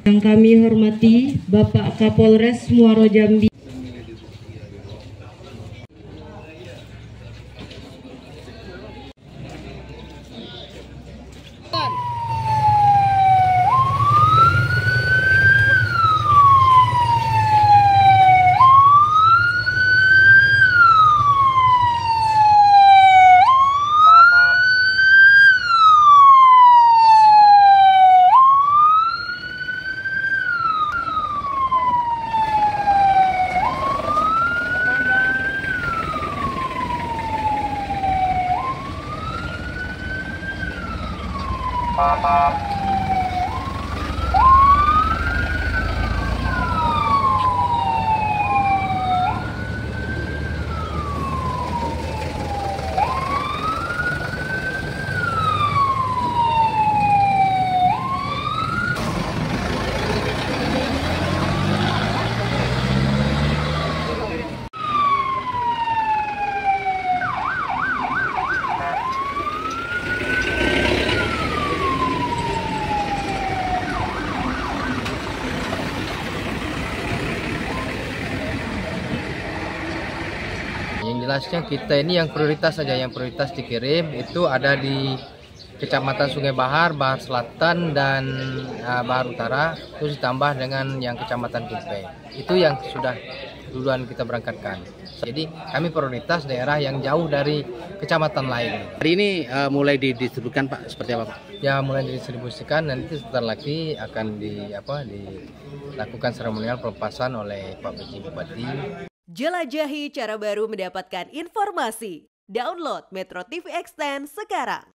Yang kami hormati Bapak Kapolres Muaro Jambi. Yang jelasnya kita ini yang prioritas saja, yang prioritas dikirim itu ada di Kecamatan Sungai Bahar, Bahar Selatan dan Bahar Utara, terus ditambah dengan yang Kecamatan Kimpe. Itu yang sudah duluan kita berangkatkan. Jadi kami prioritas daerah yang jauh dari kecamatan lain. Hari ini mulai didistribusikan Pak, seperti apa Pak? Ya mulai didistribusikan, nanti sebentar lagi akan dilakukan seremonial pelepasan oleh Pak PJ Bupati. Jelajahi cara baru mendapatkan informasi. Download Metro TV Extend sekarang.